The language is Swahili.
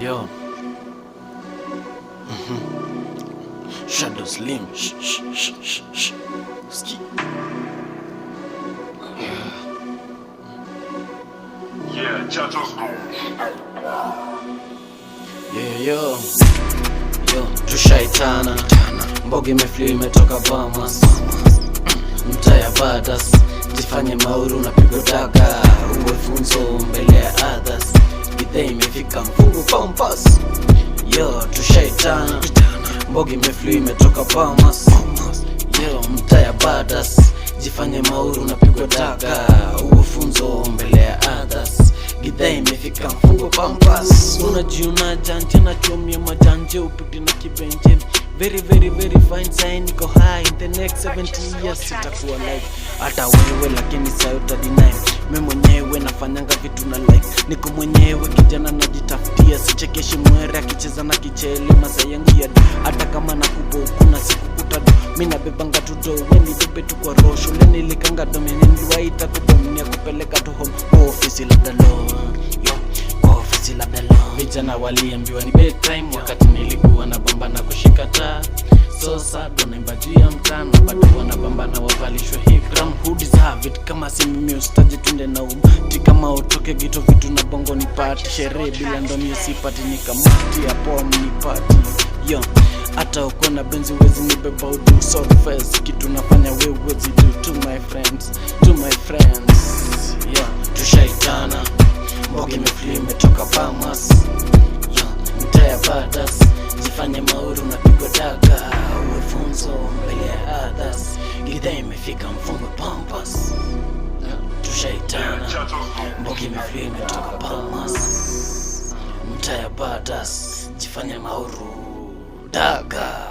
Yo. Shadow Slim. Ski. Yeah, Chatos. Yo. Tushaitana. Mbogi imefliu imetoka Bahamas. Mtaa ya Badas. Jifanye mauru na pigo daga. Uwe funzo mbele ya others. Githe imefika mfungu pampas. Yo, tushaitana. Mbogi imefliu imetoka Bahamas. Yo, mtaa ya Badas. Jifanye mauru na pigo daga. Uwe funzo mbele ya others. Githe imefika mfungu pampas. Unajiuna janje na chomia majanje upiti na kibenje. Very fine sign, niko high. In the next 70 years sitakuwa like hata wewe, lakini saa utadeny. Mimi mwenyewe nafanyanga vitu na like. Niko mwenyewe kijana najitafutia, sichekeshi mwere akicheza na kichele masaa yangu ya hata kama nakubo kuna siku kutado. Mimi nabebanga tu do, wewe bebe tu kwa rosho. Leo nilikanga domini niliwaita kudomia kupeleka tu home. Office labda lo. Office labda lo. Vijana waliambiwa ni bedtime wakati nilikuwa na bamba na kushika taa. So sad wanaimba juu ya mtano, bado wanabamba na wavalishwe hii gram. Who deserve it? Kama si mimi ustaje tunde na umti. Kama utoke gito vitu na bongo ni party. Sherehe bila ndomi usipati ni kamati ya pom ni party. Yo, hata uko na benzi wezi nibeba udu so fast. Kitu nafanya wewe wezi do to my friends. Yo, tushaitana. Mbogi imefliu imetoka Bahamas. Yo, mtaa ya Badas. Jifanye mauru na pigo daga. Uwe funzo mbele ya others. Githe imefika mfungo pampas. Tushaitana. Mbogi imefliu imetoka Bahamas. Mtaa ya Badas. Jifanye mauru daga.